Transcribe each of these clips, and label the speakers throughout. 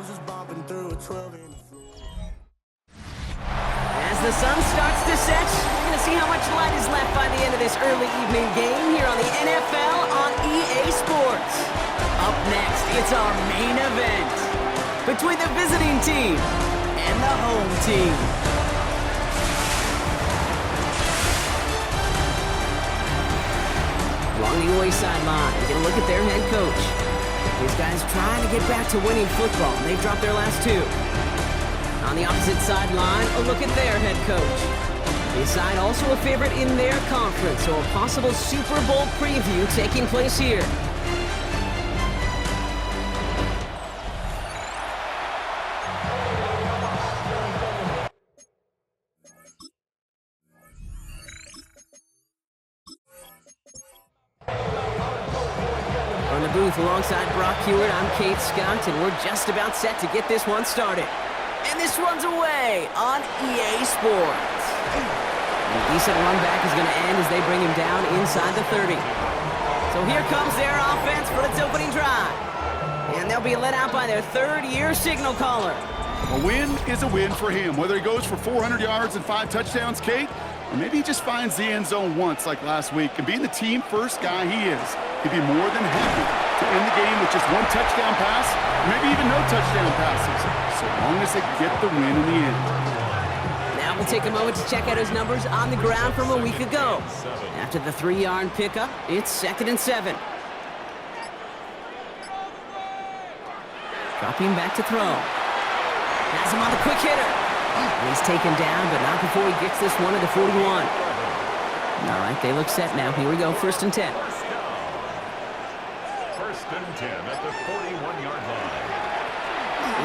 Speaker 1: just bumping through a 12 in the floor.
Speaker 2: As the sun starts to set, we're going to see how much light is left by the end of this early evening game here on the NFL on EA Sports. Up next, it's our main event between the visiting team and the home team. Along the away sideline, we're going to look at their head coach. These guys trying to get back to winning football. They've dropped their last two. On the opposite sideline, a look at their head coach. His side also a favorite in their conference, so a possible Super Bowl preview taking place here. From the booth alongside Brock Hewitt, I'm Kate Scott, and we're just about set to get this one started. And this one's away on EA Sports. And a decent run back is going to end as they bring him down inside the 30. So here comes their offense for its opening drive. And they'll be let out by their third-year signal caller.
Speaker 3: A win is a win for him, whether he goes for 400 yards and 5 touchdowns, Kate, or maybe he just finds the end zone once like last week. And being the team-first guy he is, he'd be more than happy to end the game with just 1 touchdown pass, or maybe even no touchdown passes, so long as they get the win in the end.
Speaker 2: Now we'll take a moment to check out his numbers on the ground from a week ago. After the 3-yard pickup, it's 2nd and 7. Dropping back to throw. Has him on the quick hitter. He's taken down, but not before he gets this one at the 41. All right, they look set now. Here we go, 1st and 10.
Speaker 4: 1st and 10 at the 41-yard line.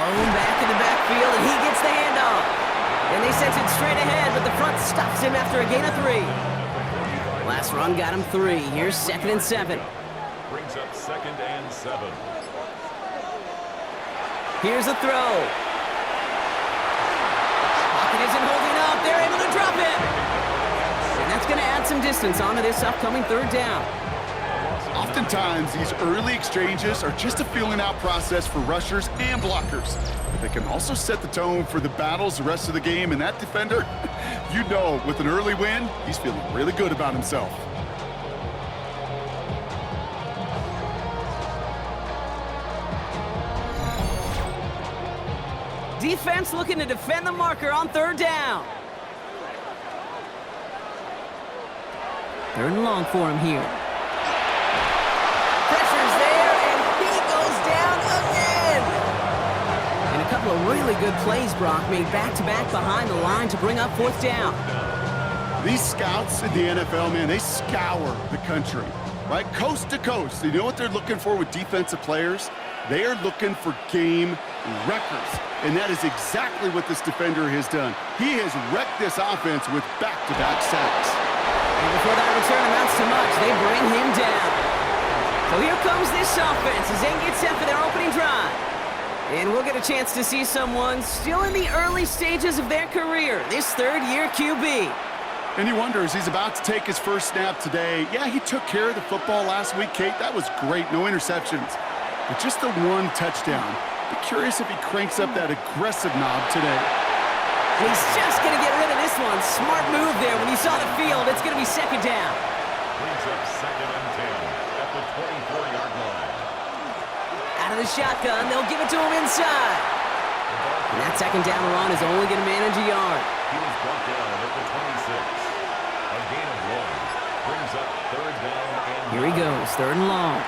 Speaker 2: Blown back in the backfield, and he gets the handoff. And they sent it straight ahead, but the front stops him after a gain of 3. Last run got him 3. Here's 2nd and 7.
Speaker 4: Brings up 2nd and 7.
Speaker 2: Here's a throw. Pocket isn't holding up. They're able to drop it. And that's going to add some distance onto this upcoming 3rd down.
Speaker 3: Oftentimes, these early exchanges are just a feeling-out process for rushers and blockers. But they can also set the tone for the battles the rest of the game, and that defender, you know, with an early win, he's feeling really good about himself.
Speaker 2: Defense looking to defend the marker on 3rd down. 3rd and long for him here. Pressure's there, and he goes down again. And a couple of really good plays, Brock, made back-to-back behind the line to bring up 4th down.
Speaker 3: These scouts in the NFL, man, they scour the country, right? Coast to coast. You know what they're looking for with defensive players? They are looking for game records. And that is exactly what this defender has done. He has wrecked this offense with back-to-back sacks.
Speaker 2: And before that return amounts to much, they bring him down. So here comes this offense as they get set for their opening drive. And we'll get a chance to see someone still in the early stages of their career, this 3rd-year QB.
Speaker 3: And you wonder, as he's about to take his first snap today, yeah, he took care of the football last week, Kate. That was great, no interceptions. But just the 1 touchdown. Be curious if he cranks up that aggressive knob today.
Speaker 2: He's just going to get rid of this one. Smart move there when he saw the field. It's going to be 2nd down.
Speaker 4: Brings up 2nd and 10 at the 24-yard line.
Speaker 2: Out of the shotgun, they'll give it to him inside. And that 2nd down run is only going to manage a yard.
Speaker 4: He was brought down at the 26. A gain of 1. Brings up 3rd down and
Speaker 2: Here he goes, 3rd and long.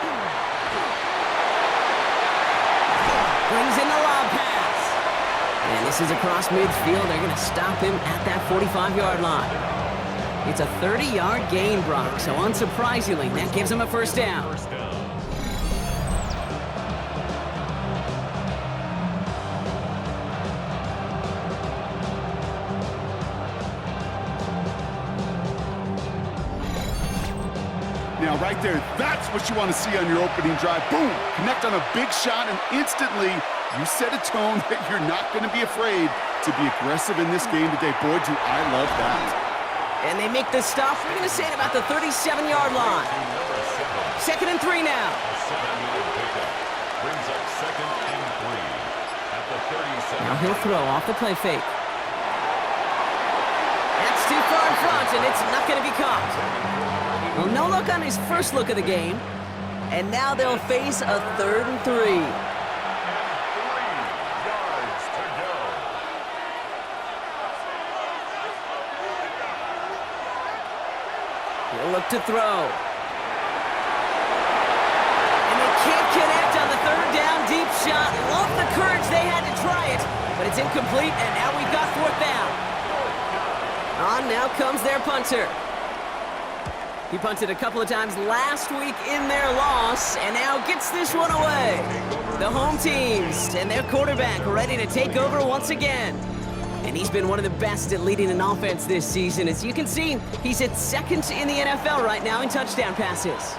Speaker 2: Brings in the lob pass. And this is across midfield. They're going to stop him at that 45-yard line. It's a 30-yard gain, Brock, so unsurprisingly, that gives him a 1st down.
Speaker 3: Now, right there, that's what you want to see on your opening drive. Boom! Connect on a big shot, and instantly you set a tone that you're not going to be afraid to be aggressive in this game today. Boy, do I love that.
Speaker 2: And they make the stop. We're going to say it about the 37-yard line. 2nd and 3 now.
Speaker 4: Brings up 2nd and 3 at the
Speaker 2: Now he'll throw off the play fake. That's too far in front, and it's not going to be caught. Well, no look on his first look of the game. And now they'll face a 3rd and 3.
Speaker 4: 3 yards to go.
Speaker 2: He'll look to throw. And they can't connect on the 3rd down deep shot. Love the courage they had to try it, but it's incomplete, and now we've got 4th down. On now comes their punter. He punted a couple of times last week in their loss, and now gets this one away. The home teams and their quarterback ready to take over once again. And he's been one of the best at leading an offense this season. As you can see, he's at 2nd in the NFL right now in touchdown passes.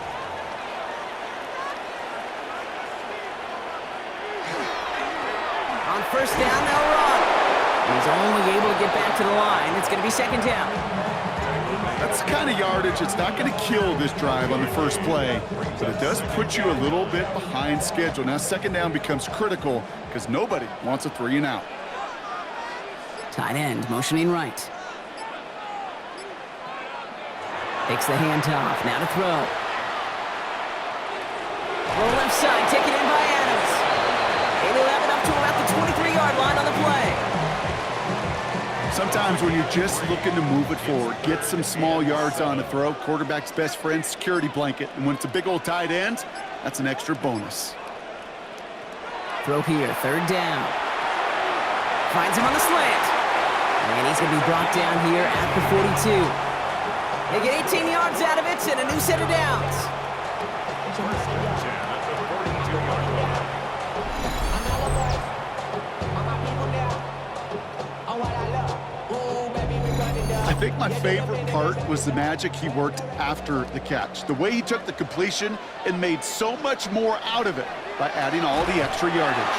Speaker 2: On 1st down, they'll run. He's only able to get back to the line. It's going to be 2nd down.
Speaker 3: That's the kind of yardage that's not going to kill this drive on the first play, but it does put you a little bit behind schedule. Now 2nd down becomes critical because nobody wants a 3 and out.
Speaker 2: Tight end motioning right. Takes the handoff. Now to throw. Roll left side, taken in by Adams. Able to have it up to about the 23-yard line on the play.
Speaker 3: Sometimes when you're just looking to move it forward, get some small yards on a throw, quarterback's best friend, security blanket. And when it's a big old tight end, that's an extra bonus.
Speaker 2: Throw here, 3rd down. Finds him on the slant. And he's going to be brought down here at the 42. They get 18 yards out of it and a new set of downs.
Speaker 3: I think my favorite part was the magic he worked after the catch. The way he took the completion and made so much more out of it by adding all the extra yardage.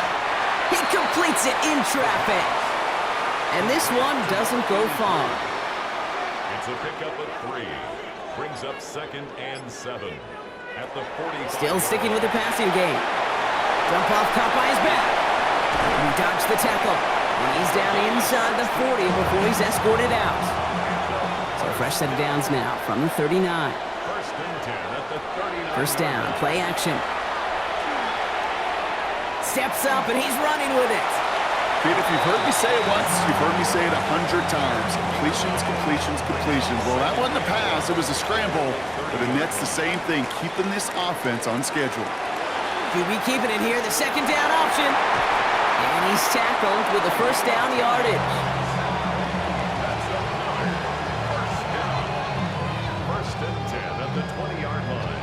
Speaker 2: He completes it in traffic. And this one doesn't go far.
Speaker 4: It's a pickup of 3. Brings up 2nd and 7. At the 45.
Speaker 2: Still sticking with the passing game. Jump off caught by his back. He dodged the tackle. And he's down inside the 40 before he's escorted out. So a fresh set of downs now from the 39.
Speaker 4: 1st and 10 at the 39.
Speaker 2: 1st down, play action. Steps up and he's running with it.
Speaker 3: Kid, if you've heard me say it once, you've heard me say it 100 times. Completions, completions, completions. Well, that wasn't a pass, it was a scramble. But the Nets the same thing, keeping this offense on schedule.
Speaker 2: QB keeping it here, the 2nd down option. And he's tackled with the 1st down yardage.
Speaker 4: First and 10 at the 20-yard line.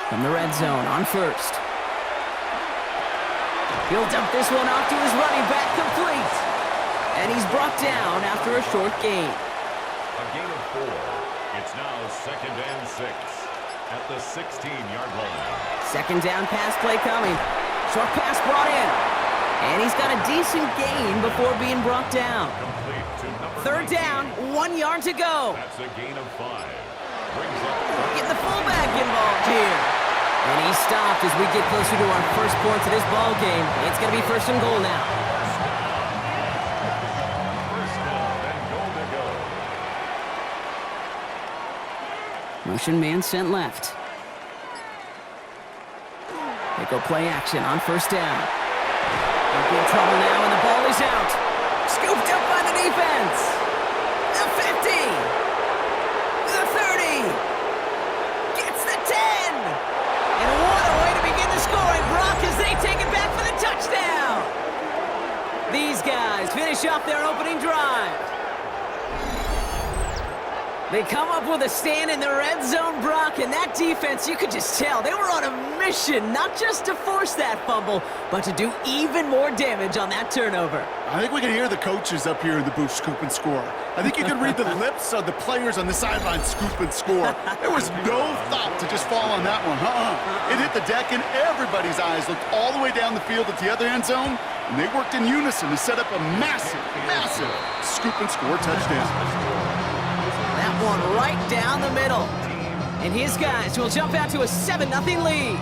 Speaker 2: From the red zone on 1st. He'll dump this one off to his running back, complete. And he's brought down after a short gain.
Speaker 4: A gain of 4. It's now 2nd and 6 at the 16-yard line.
Speaker 2: 2nd down pass play coming. Short pass brought in. And he's got a decent gain before being brought down.
Speaker 4: Complete to number
Speaker 2: 3rd down, 1 yard to go.
Speaker 4: That's a gain of 5. Brings up
Speaker 2: Get the fullback involved here. And he's stopped as we get closer to our first points of this ball game. It's going to be 1st and goal now.
Speaker 4: first down and goal to go.
Speaker 2: Motion man sent left. They go play action on 1st down. They'll be in trouble now, and the ball is out. Scooped up by the defense. The 50. The 30. Gets the 10. And what a way to begin the scoring, Brock, as they take it back for the touchdown. These guys finish off their opening drive. They come up with a stand in the red zone, Brock, and that defense, you could just tell, they were on a mission, not just to force that fumble, but to do even more damage on that turnover.
Speaker 3: I think we can hear the coaches up here in the booth scoop and score. I think you can read the lips of the players on the sideline scoop and score. There was no thought to just fall on that one. It hit the deck, and everybody's eyes looked all the way down the field at the other end zone, and they worked in unison to set up a massive, massive scoop and score touchdown.
Speaker 2: That one right down the middle. And his guys will jump out to a 7-0 lead.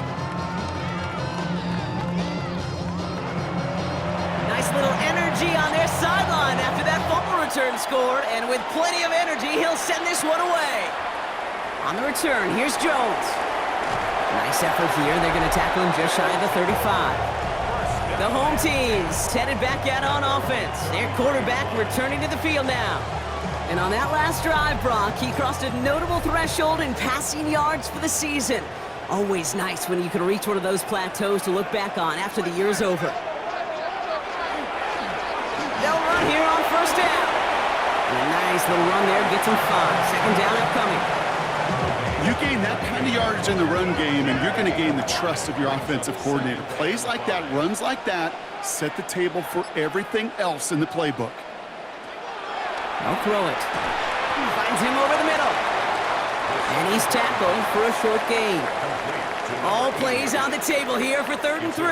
Speaker 2: Nice little energy on their sideline after that fumble return scored. And with plenty of energy, he'll send this one away. On the return, here's Jones. Nice effort here. They're going to tackle him just shy of the 35. The home team's headed back out on offense. Their quarterback returning to the field now. And on that last drive, Brock, he crossed a notable threshold in passing yards for the season. Always nice when you can reach one of those plateaus to look back on after the year's over. They'll run here on first down. And a nice little run there gets them 5. Second down upcoming.
Speaker 3: You gain that kind of yardage in the run game, and you're going to gain the trust of your offensive coordinator. Plays like that, runs like that, set the table for everything else in the playbook.
Speaker 2: I'll throw it. Finds him over the middle. And he's tackled for a short gain. All plays on the table here for 3rd and 3.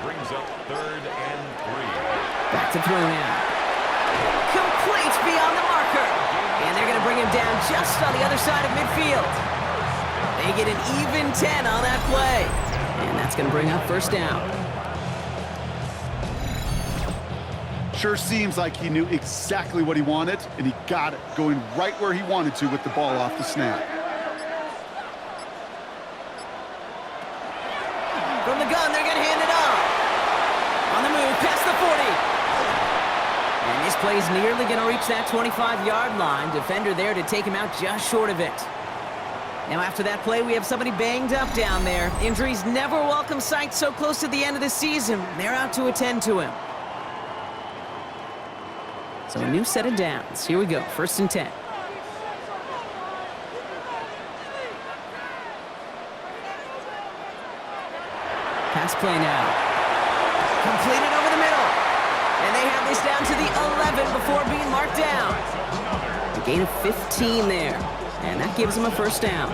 Speaker 4: Brings up 3rd and 3.
Speaker 2: Back to throw now. Complete beyond the marker. And they're going to bring him down just on the other side of midfield. They get an even 10 on that play. And that's going to bring up first down.
Speaker 3: Sure seems like he knew exactly what he wanted, and he got it, going right where he wanted to with the ball off the snap.
Speaker 2: From the gun, they're going to hand it off. On the move, past the 40. And this play's nearly going to reach that 25-yard line. Defender there to take him out just short of it. Now after that play, we have somebody banged up down there. Injuries never welcome sight so close to the end of the season. They're out to attend to him. So a new set of downs. Here we go, 1st and 10. Pass play now. Completed over the middle. And they have this down to the 11 before being marked down. A gain of 15 there. And that gives them a first down.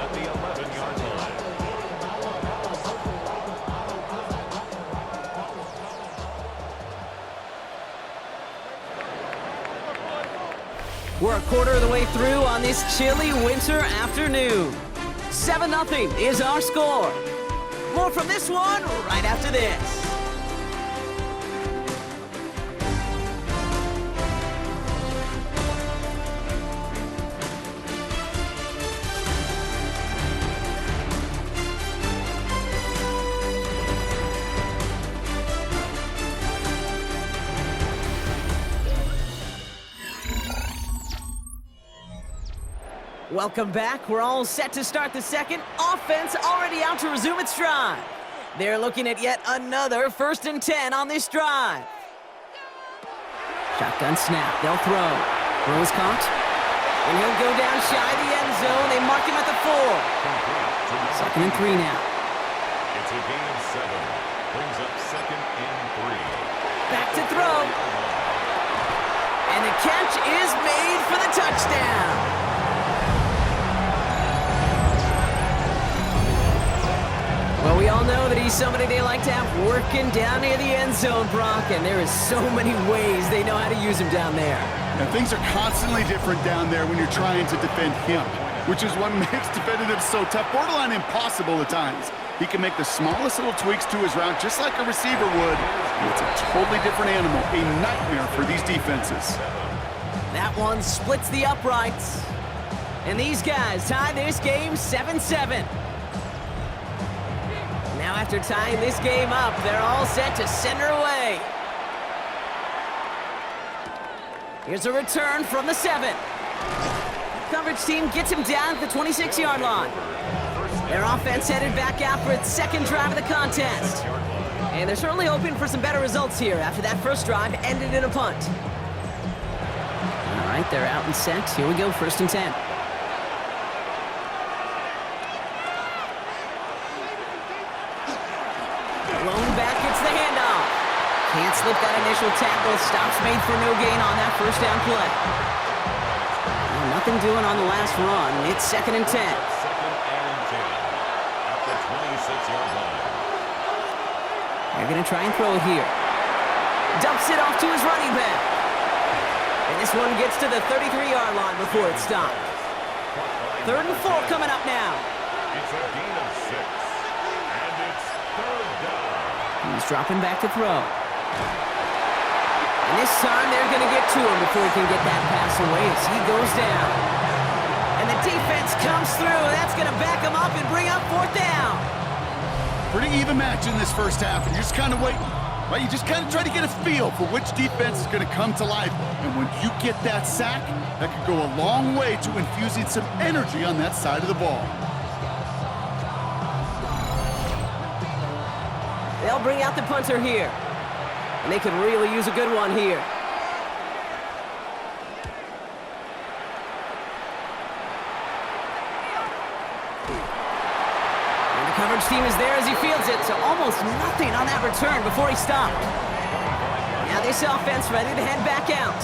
Speaker 2: We're a quarter of the way through on this chilly winter afternoon. 7-0 is our score. More from this one right after this. Welcome back. We're all set to start the second. Offense already out to resume its drive. They're looking at yet another 1st and 10 on this drive. Shotgun snap. They'll throw. Throw is caught. And he'll go down shy of the end zone. They mark him at the 4. 2nd and 3 now.
Speaker 4: It's a gain of 7. Brings up 2nd and 3.
Speaker 2: Back to throw. And the catch is made for the touchdown. Well, we all know that he's somebody they like to have working down near the end zone, Brock, and there is so many ways they know how to use him down there.
Speaker 3: Now, things are constantly different down there when you're trying to defend him, which is what makes defending him so tough, borderline impossible at times. He can make the smallest little tweaks to his route just like a receiver would, and it's a totally different animal, a nightmare for these defenses.
Speaker 2: That one splits the uprights, and these guys tie this game 7-7. Now after tying this game up, they're all set to send her away. Here's a return from the 7. Coverage team gets him down at the 26-yard line. Their offense headed back out for its 2nd drive of the contest. And they're certainly hoping for some better results here after that first drive ended in a punt. All right, they're out and set. Here we go, 1st and 10. Can't slip that initial tackle. Stops made for no gain on that first down play. Well, nothing doing on the last run. It's 2nd and 10.
Speaker 4: 2nd and 10 at the 26-yard line. They're
Speaker 2: going to try and throw it here. Dumps it off to his running back. And this This one gets to the 33-yard line before it's stopped. 3rd and 4 coming up now.
Speaker 4: It's a gain of 6. And it's 3rd down.
Speaker 2: He's dropping back to throw. And this time they're going to get to him before he can get that pass away as he goes down. And the defense comes through. That's going to back him up and bring up 4th down.
Speaker 3: Pretty even match in this first half, and you're just kind of waiting. Right? You just kind of try to get a feel for which defense is going to come to life. And when you get that sack, that could go a long way to infusing some energy on that side of the ball.
Speaker 2: They'll bring out the punter here. And they could really use a good one here. And the coverage team is there as he fields it, so almost nothing on that return before he stopped. Now this offense ready to head back out.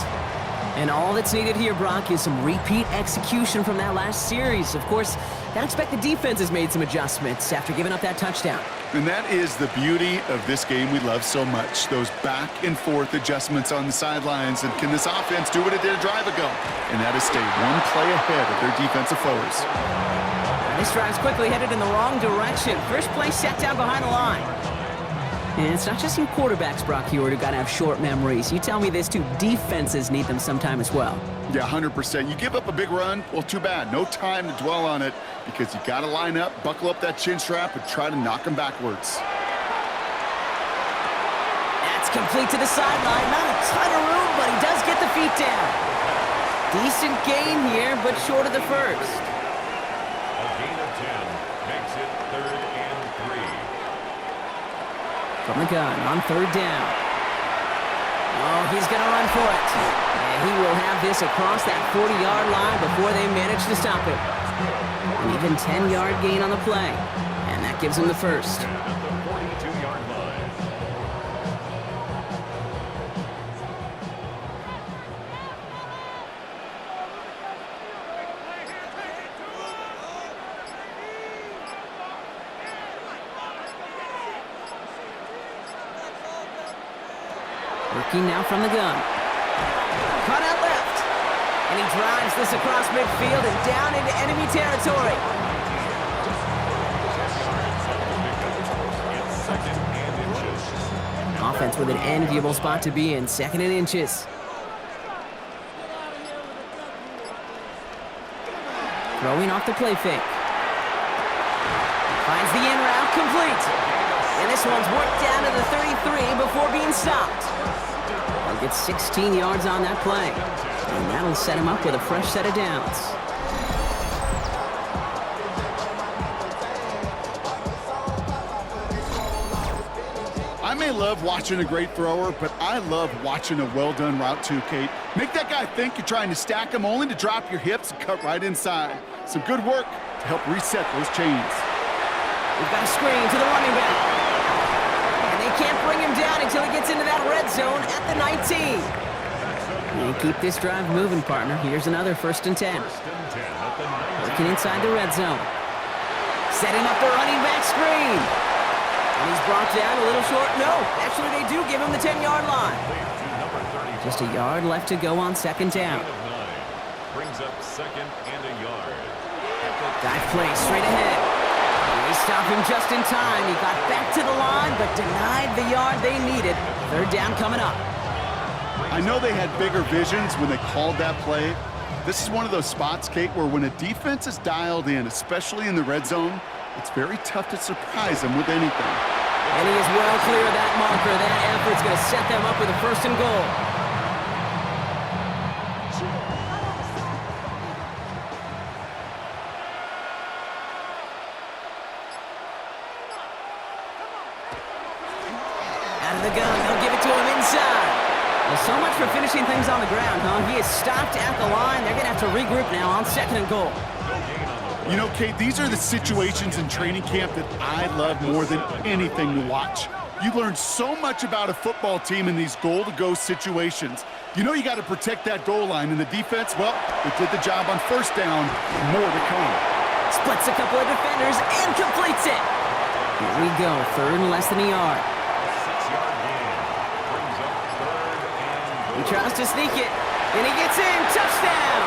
Speaker 2: And all that's needed here, Brock, is some repeat execution from that last series. Of course, I expect the defense has made some adjustments after giving up that touchdown.
Speaker 3: And that is the beauty of this game we love so much, those back and forth adjustments on the sidelines. And can this offense do what it did a drive ago? And that is stay one play ahead of their defensive foes.
Speaker 2: And this drive's quickly headed in the wrong direction. First play set down behind the line. And it's not just you quarterbacks, Brock Hewitt, who got to have short memories. You tell me this too, defenses need them sometime as well.
Speaker 3: Yeah, 100%. You give up a big run, well, too bad. No time to dwell on it because you got to line up, buckle up that chin strap, and try to knock them backwards.
Speaker 2: That's complete to the sideline. Not a ton of room, but he does get the feet down. Decent gain here, but short of the first.
Speaker 4: A gain of 10 makes it 3rd and 3.
Speaker 2: From the gun on 3rd down. Oh, he's going to run for it. And he will have this across that 40-yard line before they manage to stop it. An even 10-yard gain on the play. And that gives him the first.
Speaker 4: At the 42-yard line.
Speaker 2: Working now from the gun. Caught out left. And he drives this across midfield and down into enemy territory.
Speaker 4: It's 2nd and inches.
Speaker 2: Offense with an enviable spot to be in. 2nd and inches. Throwing off the play fake. Finds the in route complete. And this one's worked down to the 33 before being stopped. He'll get 16 yards on that play. And that'll set him up with a fresh set of downs.
Speaker 3: I may love watching a great thrower, but I love watching a well-done route too, Kate. Make that guy think you're trying to stack him only to drop your hips and cut right inside. Some good work to help reset those chains.
Speaker 2: We've got a screen to the running back. And they can't bring him down until he gets into that red zone at the 19. And keep this drive moving, partner. Here's another 1st and 10.
Speaker 4: 1st and 10 at the 19.
Speaker 2: Working inside the red zone. Setting up the running back screen. And he's brought down a little short. No, actually they do give him the 10-yard line. Just a yard left to go on 2nd down.
Speaker 4: Brings up 2nd and a yard.
Speaker 2: Dive play straight ahead. They stop him just in time. He got back to the line, but denied the yard they needed. 3rd down coming up.
Speaker 3: I know they had bigger visions when they called that play. This is one of those spots, Kate, where when a defense is dialed in, especially in the red zone, it's very tough to surprise them with anything.
Speaker 2: And he is well clear of that marker. That effort's going to set them up with a 1st and goal. Out of the gun, they'll give it to him inside. Well, so much for finishing things on the ground, huh? He is stopped at the line. They're going to have to regroup now on 2nd and goal.
Speaker 3: You know, Kate, these are the situations in training camp that I love more than anything to watch. You learn so much about a football team in these goal-to-go situations. You know you got to protect that goal line, and the defense, well, they did the job on 1st down. More to come.
Speaker 2: Splits a couple of defenders and completes it. Here we go, 3rd and less than a yard.
Speaker 4: 6-yard gain. Brings up 3rd and
Speaker 2: He tries to sneak it. And he gets in. Touchdown.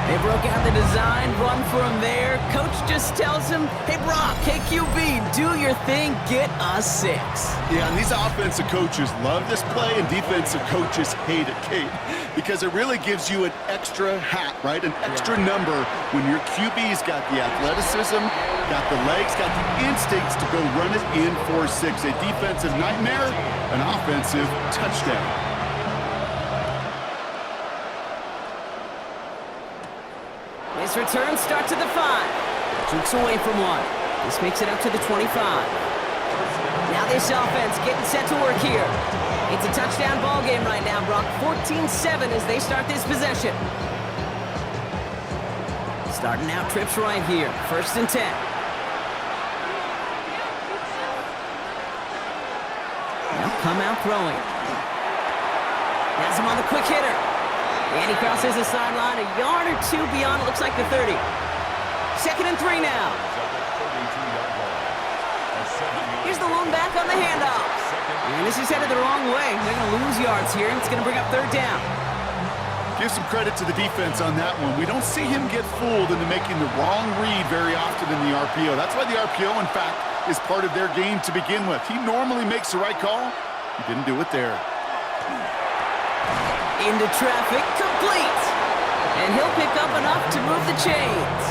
Speaker 2: They broke out the design, run for him there. Coach just tells him, hey, Brock, hey, QB, do your thing, get us 6.
Speaker 3: Yeah, and these offensive coaches love this play, and defensive coaches hate it, Kate, because it really gives you an extra hat, right? An extra number when your QB's got the athleticism, got the legs, got the instincts to go run it in for 6. A defensive nightmare, an offensive touchdown.
Speaker 2: His return starts at the 5. Jukes away from one. This makes it up to the 25. Now this offense getting set to work here. It's a touchdown ball game right now, Brock. 14-7 as they start this possession. Starting out trips right here. 1st and 10. Now come out throwing. Has him on the quick hitter. And he crosses the sideline a yard or 2 beyond, it looks like the 30. 2nd and 3 now. Here's the lone back on the handoff. And this is headed the wrong way. They're going to lose yards here, and it's going to bring up 3rd down.
Speaker 3: Give some credit to the defense on that one. We don't see him get fooled into making the wrong read very often in the RPO. That's why the RPO, in fact, is part of their game to begin with. He normally makes the right call. He didn't do it there.
Speaker 2: Into traffic, complete. And he'll pick up enough to move the chains.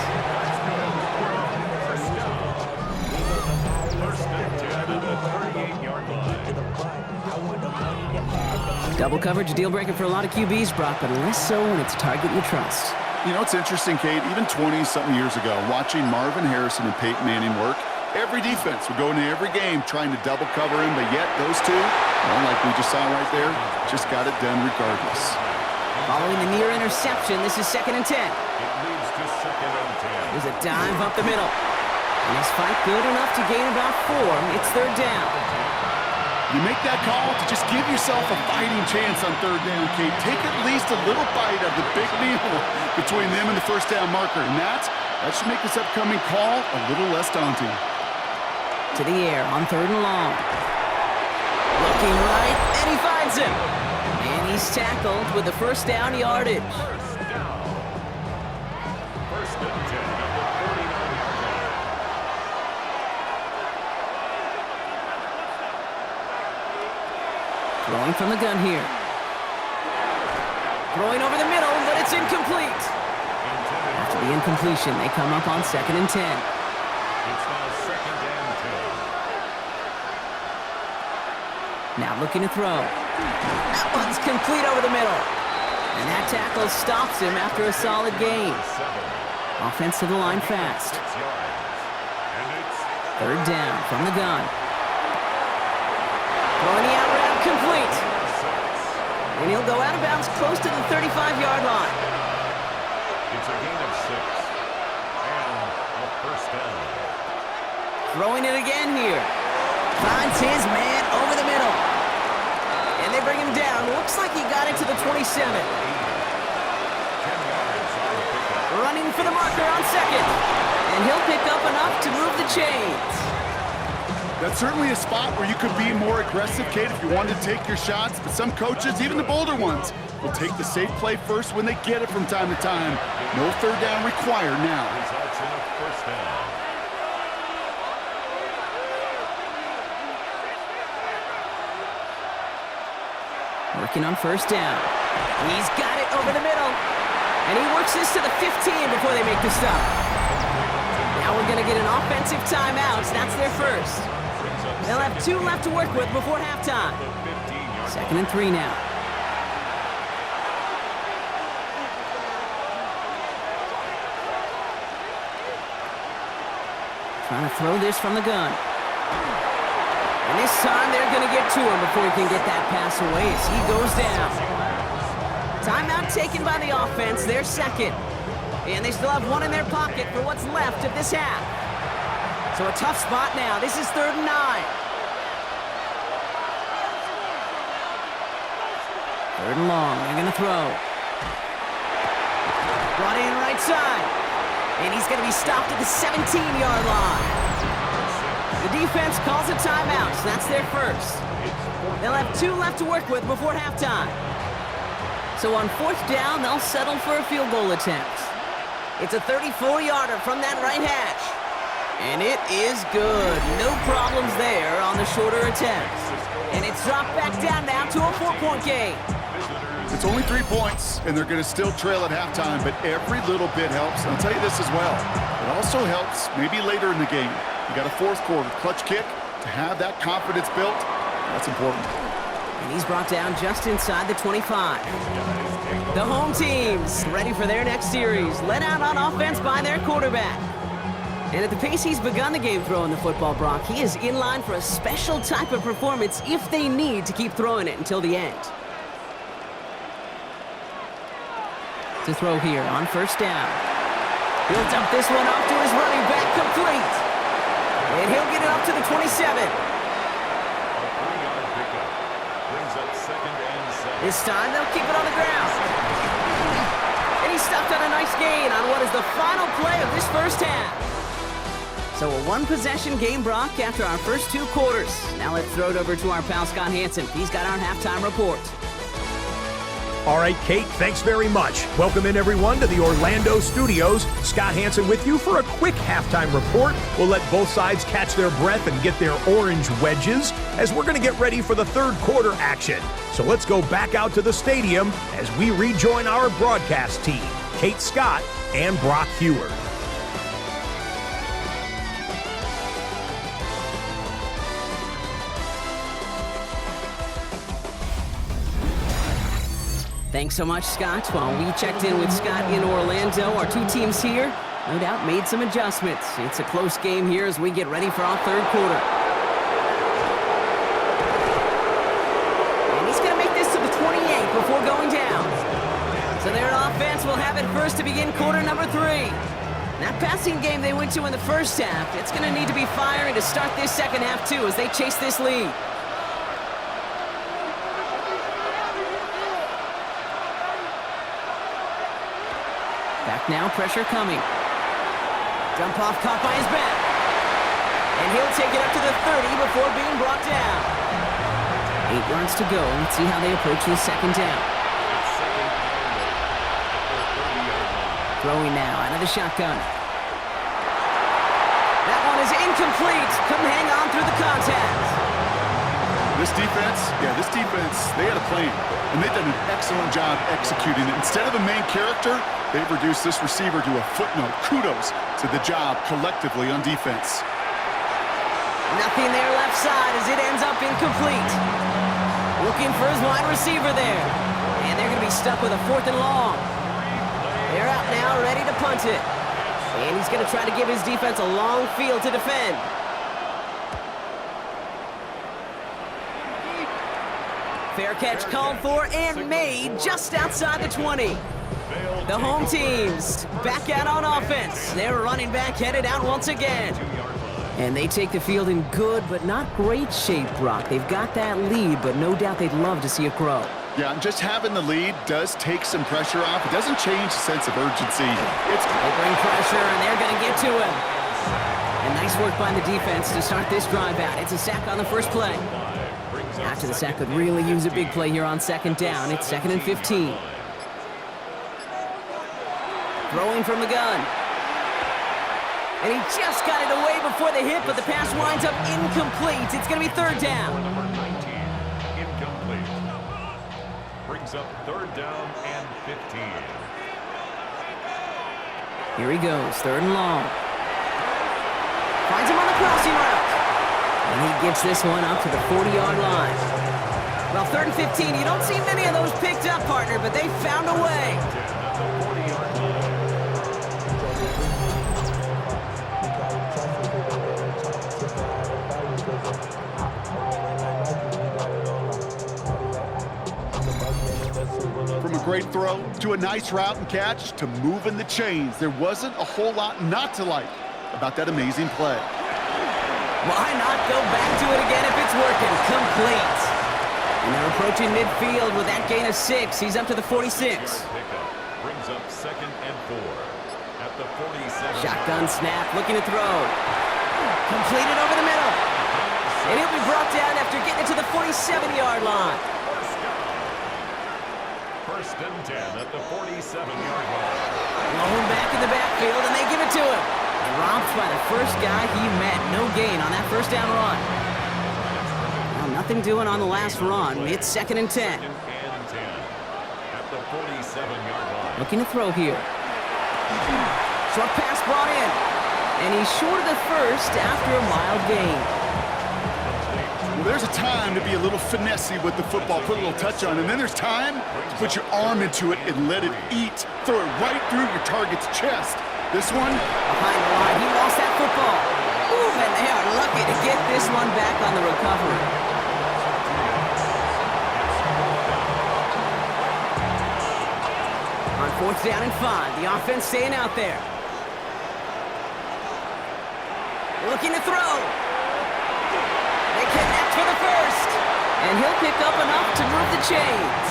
Speaker 2: Double coverage, deal breaker for a lot of QBs, Brock, but less so when it's a target you trust.
Speaker 3: You know, it's interesting, Kate, even 20-something years ago, watching Marvin Harrison and Peyton Manning work, every defense would go into every game trying to double cover him, but yet those two, well, like we just saw right there, just got it done regardless.
Speaker 2: Following the near interception, this is 2nd and 10.
Speaker 4: It leads to 2nd and 10.
Speaker 2: There's a dive up the middle. And this fight good enough to gain about 4. It's 3rd down.
Speaker 3: You make that call to just give yourself a fighting chance on 3rd down, Kate. Take at least a little bite of the big meal between them and the 1st down marker. And that should make this upcoming call a little less daunting.
Speaker 2: To the air on 3rd and long. Looking right, and he finds him. And he's tackled with the 1st down yardage.
Speaker 4: 1st down. 1st and 10 at the 49-yard line.
Speaker 2: Throwing from the gun here. Throwing over the middle, but it's incomplete. After the incompletion, they come up on 2nd and 10.
Speaker 4: It's now 2nd and 10.
Speaker 2: Now looking to throw. That one's complete over the middle. And that tackle stops him after a solid gain. Offense to the line fast.
Speaker 4: 6 yards. And it's
Speaker 2: 3rd down from the gun. Throwing the out route complete. And he'll go out of bounds close to the 35-yard line.
Speaker 4: It's a gain of 6. And a 1st down.
Speaker 2: Throwing it again here. Finds his man over the middle. And they bring him down. Looks like he got it to the 27.
Speaker 4: 10 yards on the pickup.
Speaker 2: Running for the marker on 2nd. And he'll pick up enough to move the chains.
Speaker 3: That's certainly a spot where you could be more aggressive, Kate, if you wanted to take your shots. But some coaches, even the bolder ones, will take the safe play first when they get it from time to time. No 3rd down required now.
Speaker 4: Results in a 1st down.
Speaker 2: Working on 1st down. He's got it over the middle. And he works this to the 15 before they make the stop. Now we're going to get an offensive timeout. That's their first. They'll have 2 left to work with before halftime. 2nd and 3 now. Trying to throw this from the gun. And this time they're going to get to him before he can get that pass away as he goes down. Timeout taken by the offense, their 2nd. And they still have 1 in their pocket for what's left of this half. So a tough spot now. This is 3rd and 9. 3rd and long, they're going to throw. Brought in right side. And he's going to be stopped at the 17-yard line. The defense calls a timeout, so that's their first. They'll have 2 left to work with before halftime. So on 4th down, they'll settle for a field goal attempt. It's a 34-yarder from that right hash. And it is good. No problems there on the shorter attempt. And it's dropped back down now to a 4-point game.
Speaker 3: It's only 3 points, and they're going to still trail at halftime, but every little bit helps. And I'll tell you this as well. It also helps maybe later in the game. You got a 4th quarter clutch kick to have that confidence built. That's important.
Speaker 2: And he's brought down just inside the 25. The home team's ready for their next series, led out on offense by their quarterback. And at the pace he's begun the game throwing the football, Brock, he is in line for a special type of performance if they need to keep throwing it until the end. To throw here on 1st down. He'll dump this one off to his running back, complete. And he'll get it up to the 27. This time they'll keep it on the ground. And he's stuffed on a nice gain on what is the final play of this first half. So a 1-possession game, Brock, after our first 2 quarters. Now let's throw it over to our pal Scott Hansen. He's got our halftime report.
Speaker 5: All right, Kate, thanks very much. Welcome in, everyone, to the Orlando studios. Scott Hansen with you for a quick halftime report. We'll let both sides catch their breath and get their orange wedges as we're going to get ready for the 3rd quarter action. So let's go back out to the stadium as we rejoin our broadcast team, Kate Scott and Brock Hewer.
Speaker 2: Thanks so much, Scott. While we checked in with Scott in Orlando, our 2 teams here, no doubt, made some adjustments. It's a close game here as we get ready for our 3rd quarter. And he's going to make this to the 28 before going down. So their offense will have it first to begin quarter number 3. That passing game they went to in the first half, it's going to need to be firing to start this second half, too, as they chase this lead. Back now, pressure coming. Dump off caught by his back. And he'll take it up to the 30 before being brought down. 8 yards to go. Let's see how they approach the 2nd down. Throwing now out of the shotgun. That one is incomplete. Couldn't hang on through the contact.
Speaker 3: This defense, they had a plan, and they've done an excellent job executing it. Instead of a main character, they've reduced this receiver to a footnote. Kudos to the job collectively on defense.
Speaker 2: Nothing there left side as it ends up incomplete. Looking for his wide receiver there. And they're going to be stuck with a 4th and long. They're out now, ready to punt it. And he's going to try to give his defense a long field to defend. Fair catch called for and made just outside the 20. The home teams back out on offense. Their running back headed out once again. And they take the field in good but not great shape, Brock. They've got that lead, but no doubt they'd love to see it grow.
Speaker 3: Yeah, and just having the lead does take some pressure off. It doesn't change the sense of urgency.
Speaker 2: They bring pressure, and they're going to get to him. And nice work by the defense to start this drive out. It's a sack on the first play. After the sack could really use a big play here on 2nd down. It's 2nd and 15. Throwing from the gun. And he just got it away before the hit, but the pass winds up incomplete. It's going to be 3rd down.
Speaker 4: Number 19, incomplete. Brings up 3rd down and 15.
Speaker 2: Here he goes, 3rd and long. Finds him on the crossing route. And he gets this one up to the 40-yard line. Well, 3rd and 15, you don't see many of those picked up, partner, but they found a way.
Speaker 3: From a great throw to a nice route and catch to moving the chains, there wasn't a whole lot not to like about that amazing play.
Speaker 2: Why not go back to it again if it's working? Complete. And they're approaching midfield with that gain of 6. He's up to the 46.
Speaker 4: Brings up 2nd and 4 at the 47.
Speaker 2: Shotgun snap, looking to throw. Completed over the middle. And he'll be brought down after getting it to the 47-yard line.
Speaker 4: First and 10 at the 47-yard line.
Speaker 2: Blown back in the backfield, and they give it to him. Dropped by the first guy he met. No gain on that first down run. Well, nothing doing on the last run. It's second and 10.
Speaker 4: Second and 10 at the 47-yard line.
Speaker 2: Looking to throw here. Short pass brought in. And he's short of the first after a mild gain.
Speaker 3: Well, there's a time to be a little finessey with the football, put a little touch on, and then there's time to put your arm into it and let it eat. Throw it right through your target's chest. This one,
Speaker 2: Behind the line, he lost that football. Ooh, and they are lucky to get this one back on the recovery. On 4th down and 5, the offense staying out there. Looking to throw. They connect for the first. And he'll pick up enough to move the chains.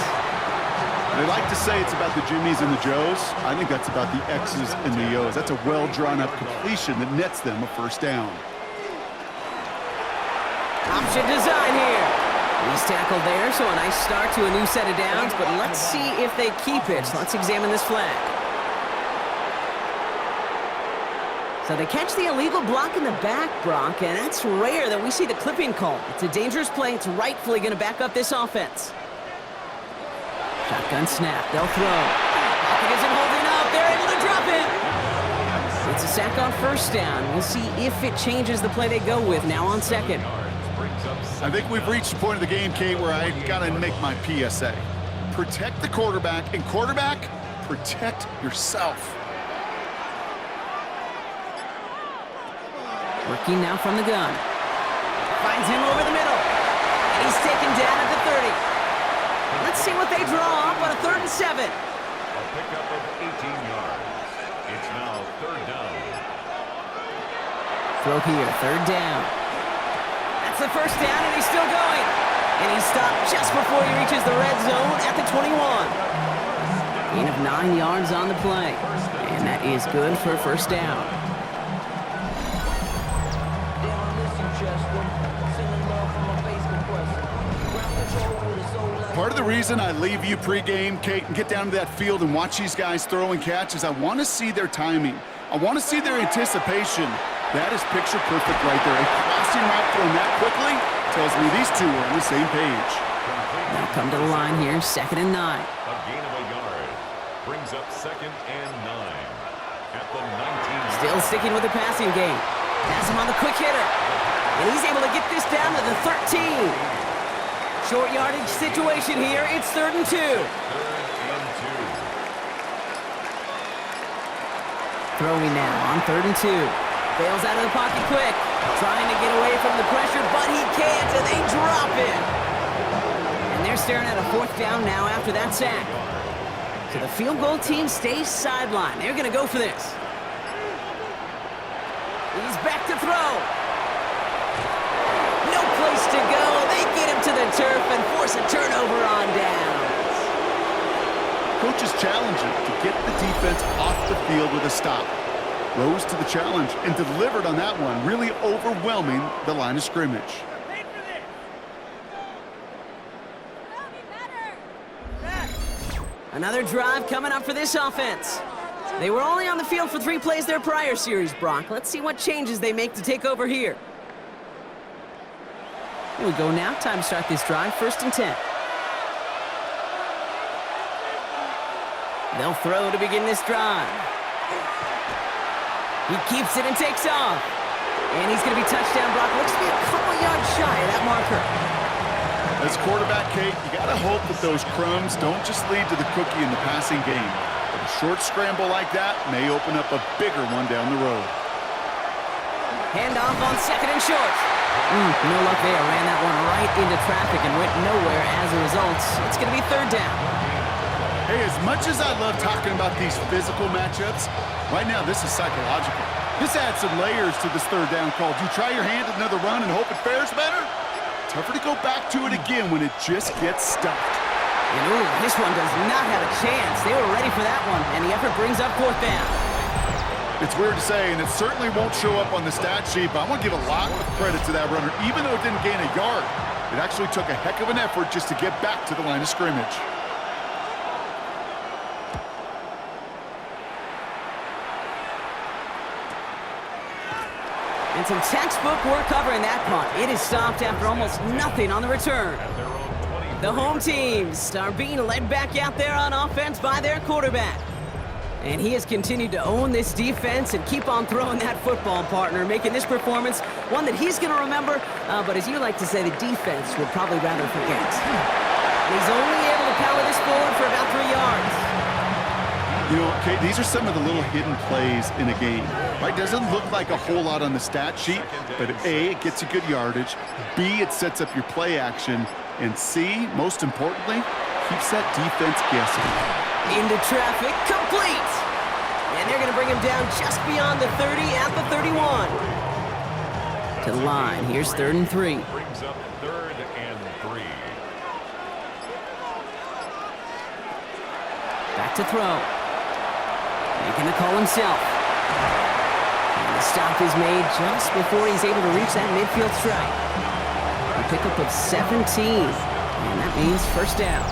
Speaker 3: they like to say it's about the Jimmies and the Joes. I think that's about the X's and the O's. That's a well-drawn-up completion that nets them a first down.
Speaker 2: Option design here. He's tackled there, so a nice start to a new set of downs, but let's see if they keep it. So let's examine this flag. So they catch the illegal block in the back, Brock, and that's rare that we see the clipping call. It's a dangerous play. It's rightfully going to back up this offense. Shotgun snap. They'll throw. Pocket isn't holding up. They're able to drop it. It's a sack on first down. We'll see if it changes the play they go with now on second.
Speaker 3: I think we've reached the point of the game, Kate, where I got to make my PSA. Protect the quarterback, and quarterback, protect yourself.
Speaker 2: Working now from the gun. Finds him over the middle. And he's taken down at the 30. Let's see what they draw up on a 3rd and 7.
Speaker 4: A pickup of 18 yards. It's now 3rd down.
Speaker 2: Throw here, 3rd down. That's the first down, and he's still going. And he's stopped just before he reaches the red zone at the 21. Gain of 9 yards on the play. And that is good for a first down.
Speaker 3: Part of the reason I leave you pregame, Kate, and get down to that field and watch these guys throw and catch is I want to see their timing. I want to see their anticipation. That is picture perfect right there. A crossing route thrown that quickly tells me these two are on the same page.
Speaker 2: Now come to the line here, 2nd and 9.
Speaker 4: A gain of a yard. Brings up 2nd and 9. At the 19.
Speaker 2: Still sticking with the passing game. Pass him on the quick hitter. And he's able to get this down to the 13. Short yardage situation here. It's 3rd and 2.
Speaker 4: 3rd and 2.
Speaker 2: Throwing now on 3rd and 2. Bails out of the pocket quick. Trying to get away from the pressure, but he can't, and they drop it. And they're staring at a 4th down now after that sack. So the field goal team stays sidelined. They're going to go for this. He's back to throw. No place to go. They get him to the turf and force a turnover on downs.
Speaker 3: Coach's challenging to get the defense off the field with a stop. Rose to the challenge and delivered on that one, really overwhelming the line of scrimmage.
Speaker 2: Another drive coming up for this offense. They were only on the field for 3 plays their prior series, Brock. Let's see what changes they make to take over here. Here we go now. Time to start this drive. 1st and 10. They'll throw to begin this drive. He keeps it and takes off. And he's going to be touchdown, Brock. Looks to be a couple yards shy of that marker.
Speaker 3: As quarterback, Kate, you got to hope that those crumbs don't just lead to the cookie in the passing game. But a short scramble like that may open up a bigger one down the road.
Speaker 2: Handoff on 2nd and short. No luck there. Ran that one right into traffic and went nowhere as a result. It's going to be 3rd down.
Speaker 3: Hey, as much as I love talking about these physical matchups, right now this is psychological. This adds some layers to this 3rd down call. Do you try your hand at another run and hope it fares better? Tougher to go back to it again when it just gets stuffed.
Speaker 2: And ooh, this one does not have a chance. They were ready for that one, and the effort brings up 4th down.
Speaker 3: It's weird to say, and it certainly won't show up on the stat sheet, but I want to give a lot of credit to that runner. Even though it didn't gain a yard, it actually took a heck of an effort just to get back to the line of scrimmage.
Speaker 2: And some textbook work covering that punt. It is stopped after almost nothing on the return. The home teams are being led back out there on offense by their quarterback. And he has continued to own this defense and keep on throwing that football, partner, making this performance one that he's going to remember, but as you like to say, the defense would probably rather forget. And he's only able to power this forward for about 3 yards.
Speaker 3: You know, Kate, these are some of the little hidden plays in a game. Right? Doesn't look like a whole lot on the stat sheet, but A, it gets you good yardage, B, it sets up your play action, and C, most importantly, keeps that defense guessing.
Speaker 2: Into traffic, complete! And they're going to bring him down just beyond the 30 at the 31. To the line, here's 3rd and 3.
Speaker 4: Brings up 3rd and 3.
Speaker 2: Back to throw. Making the call himself. And the stop is made just before he's able to reach that midfield strike. A pickup of 17. And that means first down.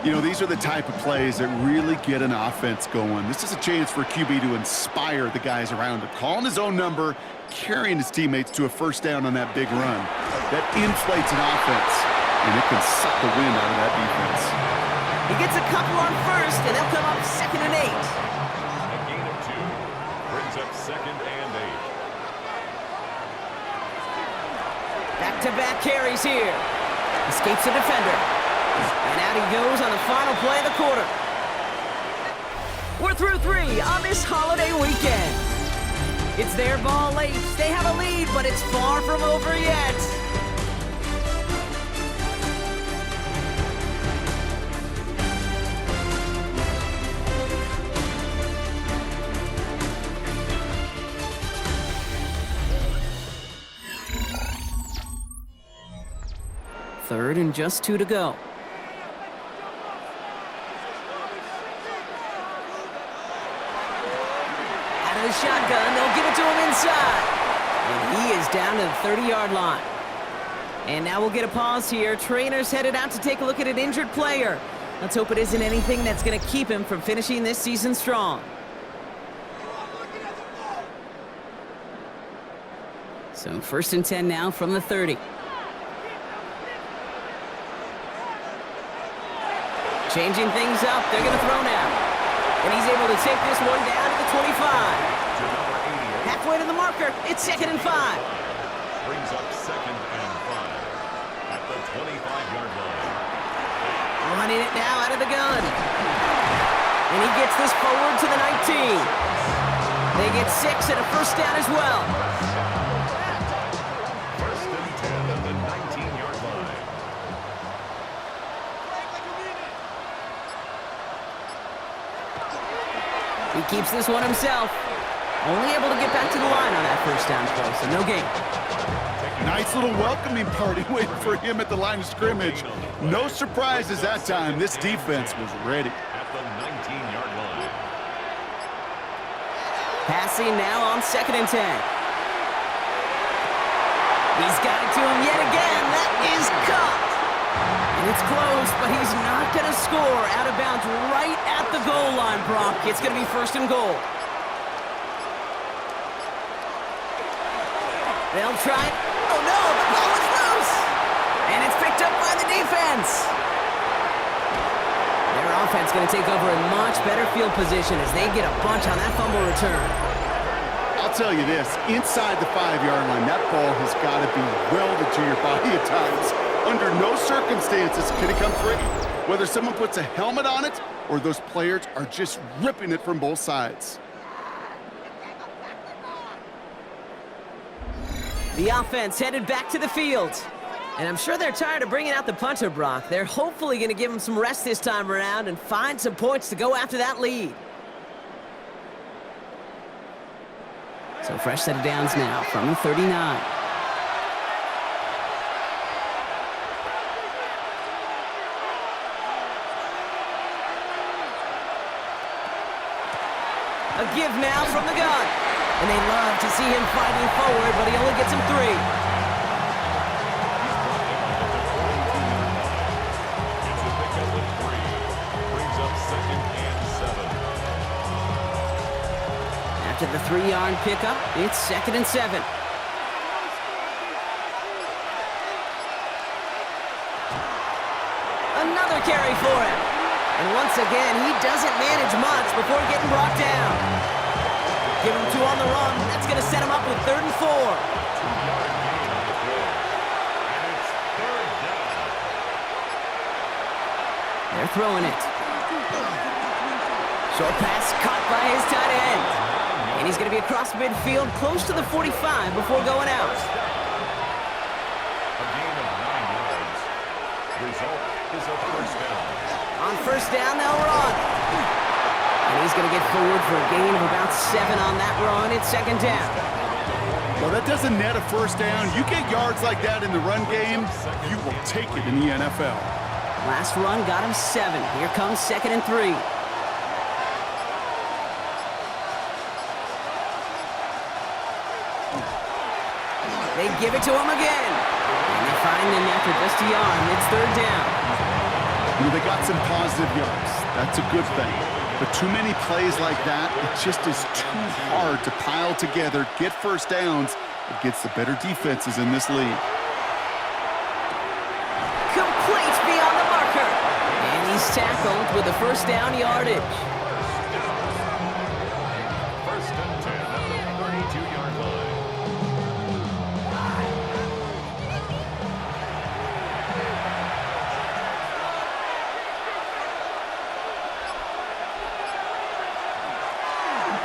Speaker 3: You know, these are the type of plays that really get an offense going. This is a chance for a QB to inspire the guys around him. Calling his own number, carrying his teammates to a first down on that big run. That inflates an offense, and it can suck the wind out of that defense.
Speaker 2: He gets a couple on first, and they'll come up 2nd and 8.
Speaker 4: A gain of 2 brings up 2nd and 8.
Speaker 2: Back-to-back carries here. Escapes the defender. And out he goes on the final play of the quarter. We're through 3 on this holiday weekend. It's their ball late. They have a lead, but it's far from over yet. Third and just 2 to go. The shotgun, they'll give it to him inside. And he is down to the 30-yard line. And now we'll get a pause here. Trainer's headed out to take a look at an injured player. Let's hope it isn't anything that's going to keep him from finishing this season strong. So 1st and 10 now from the 30. Changing things up, they're going to throw now. And he's able to take this one down to the 25. Halfway to the marker, it's 2nd and 5.
Speaker 4: Brings up 2nd and 5 at the 25-yard line.
Speaker 2: Running it now out of the gun. And he gets this forward to the 19. They get 6 and a first down as well.
Speaker 4: 1st and 10 at the 19-yard line.
Speaker 2: He keeps this one himself. Only able to get back to the line on that first down play, so no gain.
Speaker 3: Nice little welcoming party waiting for him at the line of scrimmage. No surprises that time. This defense was ready.
Speaker 4: At the 19-yard line.
Speaker 2: Passing now on 2nd and 10. He's got it to him yet again. That is caught. And it's close, but he's not going to score. Out of bounds right at the goal line, Brock. It's going to be 1st and goal. They'll try it. Oh, no, the ball is loose. And it's picked up by the defense. Their offense going to take over in much better field position as they get a bunch on that fumble return.
Speaker 3: I'll tell you this, inside the 5-yard line, that ball has got to be welded to your body at times. Under no circumstances can it come free. Whether someone puts a helmet on it or those players are just ripping it from both sides.
Speaker 2: The offense headed back to the field. And I'm sure they're tired of bringing out the punter, Brock. They're hopefully going to give him some rest this time around and find some points to go after that lead. So fresh set of downs now from the 39. A give now from the gun. And they love to see him fighting forward, but he only gets him 3.
Speaker 4: It's a pickup of 3. Brings up 2nd and 7.
Speaker 2: After the 3-yard pickup, it's 2nd and 7. Another carry for him. And once again, he doesn't manage much before getting brought down. Give him 2 on the run. That's going to set him up with 3rd and 4.
Speaker 4: 2-yard gain on the play. And it's 3rd down.
Speaker 2: They're throwing it. Short pass caught by his tight end. And he's going to be across midfield close to the 45 before going out.
Speaker 4: A gain of 9 yards. Result is a 1st down.
Speaker 2: On 1st down, they'll run. And he's going to get forward for a gain of about 7 on that run. It's 2nd down.
Speaker 3: Well, that doesn't net a 1st down. You get yards like that in the run game, you will take it in the NFL.
Speaker 2: Last run got him 7. Here comes 2nd and 3. They give it to him again. And they find him after just a yard. It's 3rd down.
Speaker 3: You know, they got some positive yards. That's a good thing. But too many plays like that, it just is too hard to pile together, get 1st downs against the better defenses in this league.
Speaker 2: Complete beyond the marker. And he's tackled with the 1st down yardage.
Speaker 4: 1st and 10 at the 32-yard line.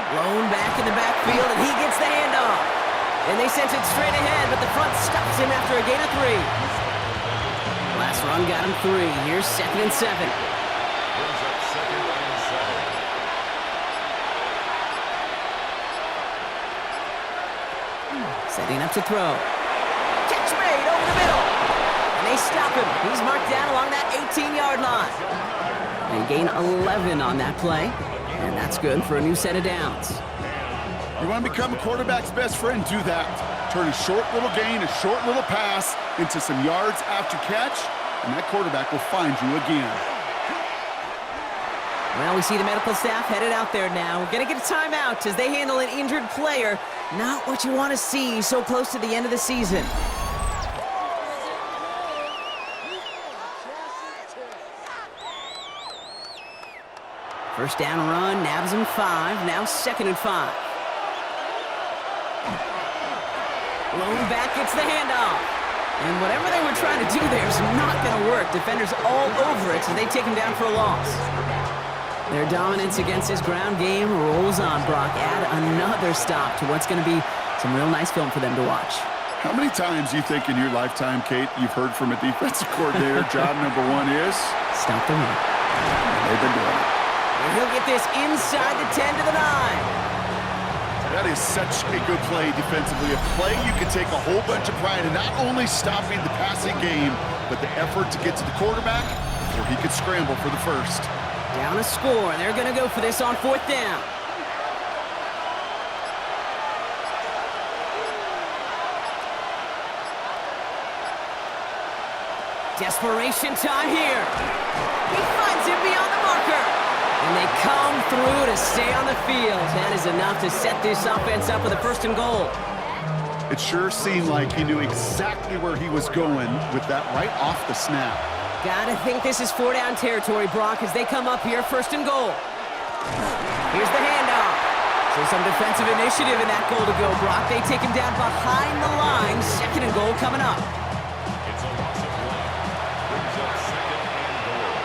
Speaker 2: Blown back in the backfield, and he gets the handoff. And they sent it straight ahead, but the front stops him after a gain of 3. Last run got him 3. Here's 2nd and 7.
Speaker 4: Brings up 2nd and 7.
Speaker 2: Setting up to throw. Catch made over the middle. And they stop him. He's marked down along that 18-yard line. They gain 11 on that play. And that's good for a new set of downs.
Speaker 3: You want to become a quarterback's best friend? Do that. Turn a short little gain, a short little pass into some yards after catch, and that quarterback will find you again.
Speaker 2: Well, we see the medical staff headed out there now. We're going to get a timeout as they handle an injured player. Not what you want to see so close to the end of the season. First down run, nabs him 5. Now 2nd and 5. Blown back, gets the handoff. And whatever they were trying to do there is not going to work. Defenders all over it, so they take him down for a loss. Their dominance against his ground game rolls on, Brock. Add another stop to what's going to be some real nice film for them to watch.
Speaker 3: How many times you think in your lifetime, Kate, you've heard from a defensive coordinator, job number 1 is?
Speaker 2: Stop the run.
Speaker 3: They've been doing it.
Speaker 2: And he'll get this inside the 10 to the 9.
Speaker 3: That is such a good play defensively. A play you can take a whole bunch of pride in not only stopping the passing game, but the effort to get to the quarterback where he could scramble for the 1st.
Speaker 2: Down a score, and they're going to go for this on 4th down. Desperation time here. He finds him beyond the marker. And they come through to stay on the field. That is enough to set this offense up with a 1st and goal.
Speaker 3: It sure seemed like he knew exactly where he was going with that right off the snap.
Speaker 2: Gotta think this is 4-down territory, Brock, as they come up here, 1st and goal. Here's the handoff. So some defensive initiative in that goal to go, Brock. They take him down behind the line. 2nd and goal coming up.
Speaker 4: It's a loss of 1. Brings up 2nd and goal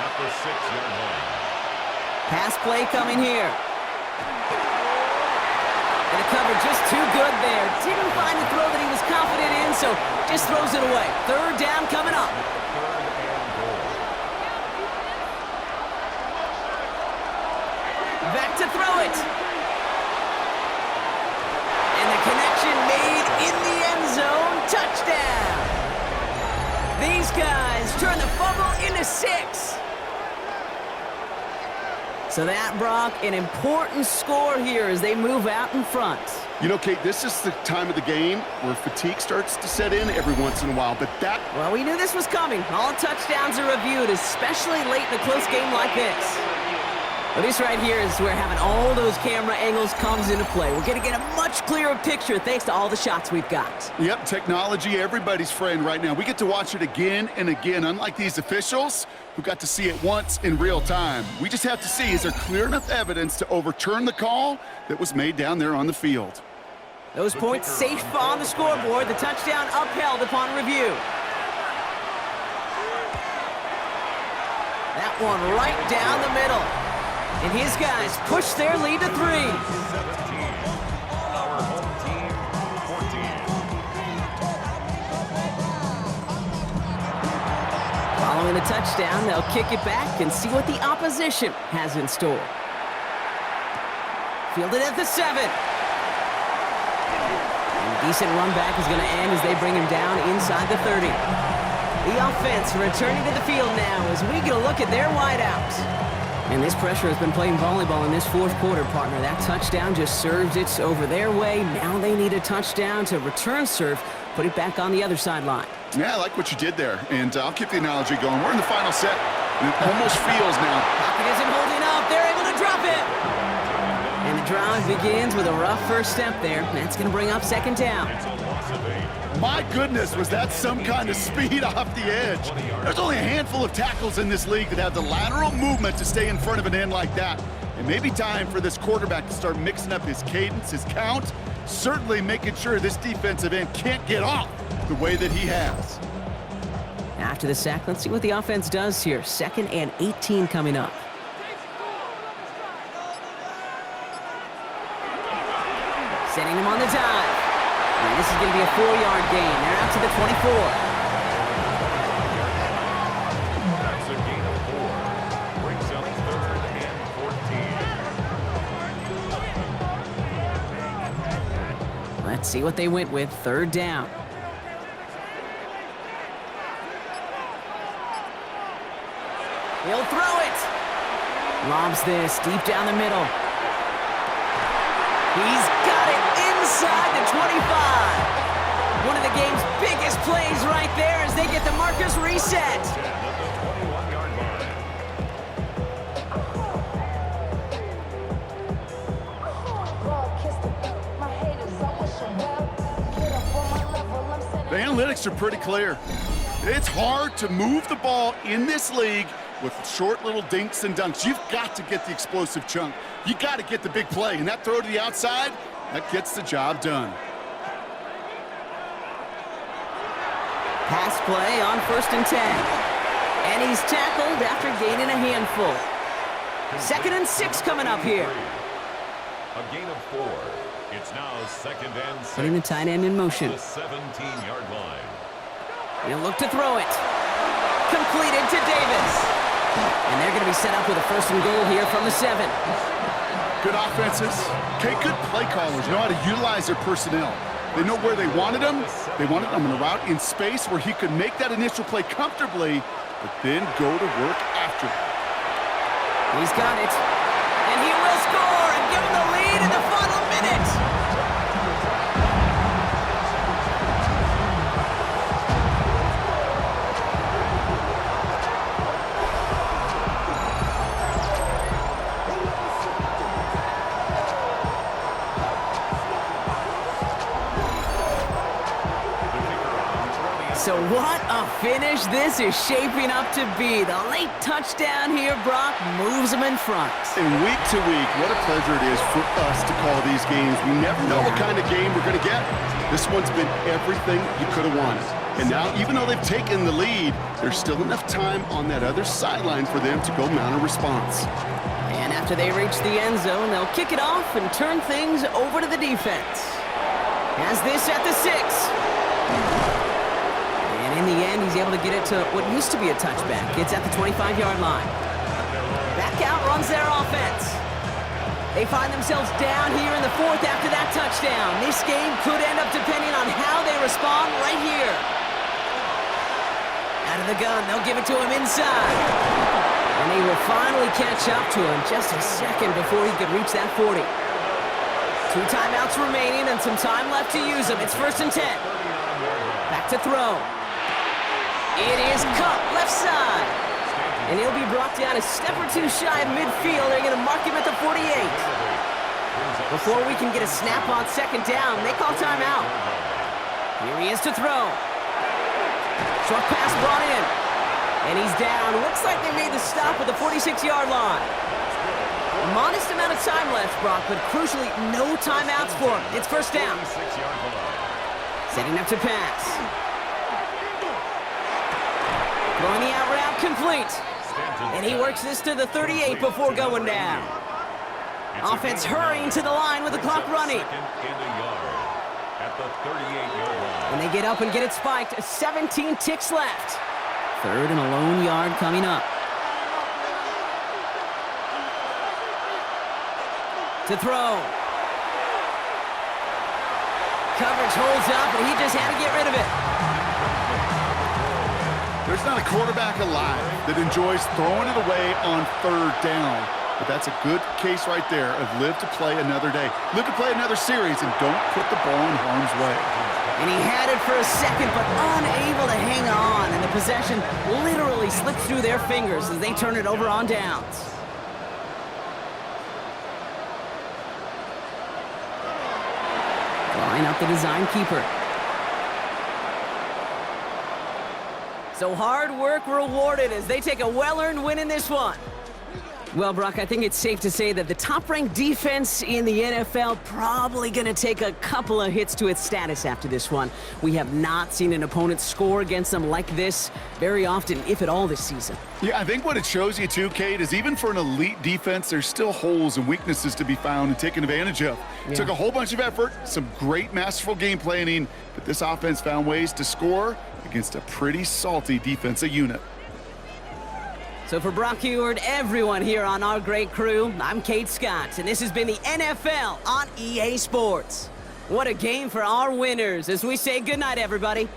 Speaker 4: at the 6-yard line.
Speaker 2: Pass play coming here. And the cover just too good there. Didn't find the throw that he was confident in, so just throws it away. 3rd down coming up.
Speaker 4: 3rd and goal.
Speaker 2: Back to throw it. And the connection made in the end zone. Touchdown. These guys turn the fumble into 6. So that, Brock, an important score here as they move out in front.
Speaker 3: You know, Kate, this is the time of the game where fatigue starts to set in every once in a while, but that...
Speaker 2: Well, we knew this was coming. All touchdowns are reviewed, especially late in a close game like this. But this right here is where having all those camera angles comes into play. We're going to get a much clearer picture thanks to all the shots we've got.
Speaker 3: Yep, technology, everybody's friend right now. We get to watch it again and again, unlike these officials who got to see it once in real time. We just have to see, is there clear enough evidence to overturn the call that was made down there on the field?
Speaker 2: Those points safe on the scoreboard. The touchdown upheld upon review. That one right down the middle. And his guys push their lead to 3.
Speaker 4: 17. Our home team, 14.
Speaker 2: Following the touchdown, they'll kick it back and see what the opposition has in store. Fielded at the 7. And a decent run back is going to end as they bring him down inside the 30. The offense returning to the field now as we get a look at their wideouts. And this pressure has been playing volleyball in this fourth quarter, partner. That touchdown just served it over their way. Now they need a touchdown to return serve, put it back on the other sideline.
Speaker 3: Yeah, I like what you did there, and I'll keep the analogy going. We're in the final set, and it almost feels now.
Speaker 2: Pocket isn't holding up. They're able to drop it. And the drive begins with a rough first step there. That's going to bring up second down.
Speaker 4: It's a loss of 8.
Speaker 3: My goodness, was that some kind of speed off the edge? There's only a handful of tackles in this league that have the lateral movement to stay in front of an end like that. It may be time for this quarterback to start mixing up his cadence, his count, certainly making sure this defensive end can't get off the way that he has.
Speaker 2: After the sack, let's see what the offense does here. 2nd and 18 coming up. Setting him on the dive. And this is going to be a 4-yard gain. They're out to the 24.
Speaker 4: That's a gain of 4. Brings up 3rd and 14.
Speaker 2: Let's see what they went with. 3rd down. He'll throw it. Lobs this deep down the middle. He's got it inside the 25. One of the game's biggest plays right there as they get the markers reset.
Speaker 4: At the 21-yard line.
Speaker 3: The analytics are pretty clear. It's hard to move the ball in this league with short little dinks and dunks. You've got to get the explosive chunk. You got to get the big play, and that throw to the outside, that gets the job done.
Speaker 2: Pass play on 1st and 10. And he's tackled after gaining a handful. 2nd and 6 coming up here.
Speaker 4: A gain of 4. It's now 2nd and 6.
Speaker 2: Putting the tight end in motion.
Speaker 4: The 17-yard line.
Speaker 2: He'll look to throw it. Completed to Davis. And they're going to be set up with a 1st and goal here from the 7.
Speaker 3: Good offenses. Okay, good play callers know how to utilize their personnel. They know where they wanted him. They wanted him in a route in space where he could make that initial play comfortably, but then go to work after.
Speaker 2: He's got it. And he will score and give him the lead in the final minute. So what a finish this is shaping up to be. The late touchdown here, Brock, moves them in front.
Speaker 3: And week to week, what a pleasure it is for us to call these games. We never know what kind of game we're going to get. This one's been everything you could have wanted. And now, even though they've taken the lead, there's still enough time on that other sideline for them to go mount a response.
Speaker 2: And after they reach the end zone, they'll kick it off and turn things over to the defense. Has this at the 6. In the end, he's able to get it to what used to be a touchback. It's at the 25-yard line. Back out runs their offense. They find themselves down here in the 4th after that touchdown. This game could end up depending on how they respond right here. Out of the gun, they'll give it to him inside. And they will finally catch up to him just a second before he could reach that 40. 2 timeouts remaining and some time left to use them. It's 1st and 10. Back to throw. It is Cup, left side. And he'll be brought down a step or 2 shy of midfield. They're going to mark him at the 48. Before we can get a snap on 2nd down, they call timeout. Here he is to throw. Short pass brought in. And he's down. Looks like they made the stop at the 46-yard line. A modest amount of time left, Brock, but crucially, no timeouts for him. It's 1st down. Setting up to pass. Throwing the out route complete. And he works this to the 38 before going down. Offense hurrying to the line with the clock running. And they get up and get it spiked. 17 ticks left. 3rd and a lone yard coming up. To throw. Coverage holds up, and he just had to get rid of it.
Speaker 3: There's not a quarterback alive that enjoys throwing it away on 3rd down. But that's a good case right there of live to play another day. Live to play another series and don't put the ball in harm's way.
Speaker 2: And he had it for a second, but unable to hang on. And the possession literally slipped through their fingers as they turn it over on downs. Line up the design keeper. So hard work rewarded as they take a well-earned win in this one. Well, Brock, I think it's safe to say that the top-ranked defense in the NFL probably going to take a couple of hits to its status after this one. We have not seen an opponent score against them like this very often, if at all, this season.
Speaker 3: Yeah, I think what it shows you too, Kate, is even for an elite defense, there's still holes and weaknesses to be found and taken advantage of.
Speaker 2: Yeah.
Speaker 3: It took a whole bunch of effort, some great masterful game planning, but this offense found ways to score against a pretty salty defensive unit.
Speaker 2: So for Brock Heward, everyone here on our great crew, I'm Kate Scott, and this has been the NFL on EA Sports. What a game for our winners as we say goodnight, everybody.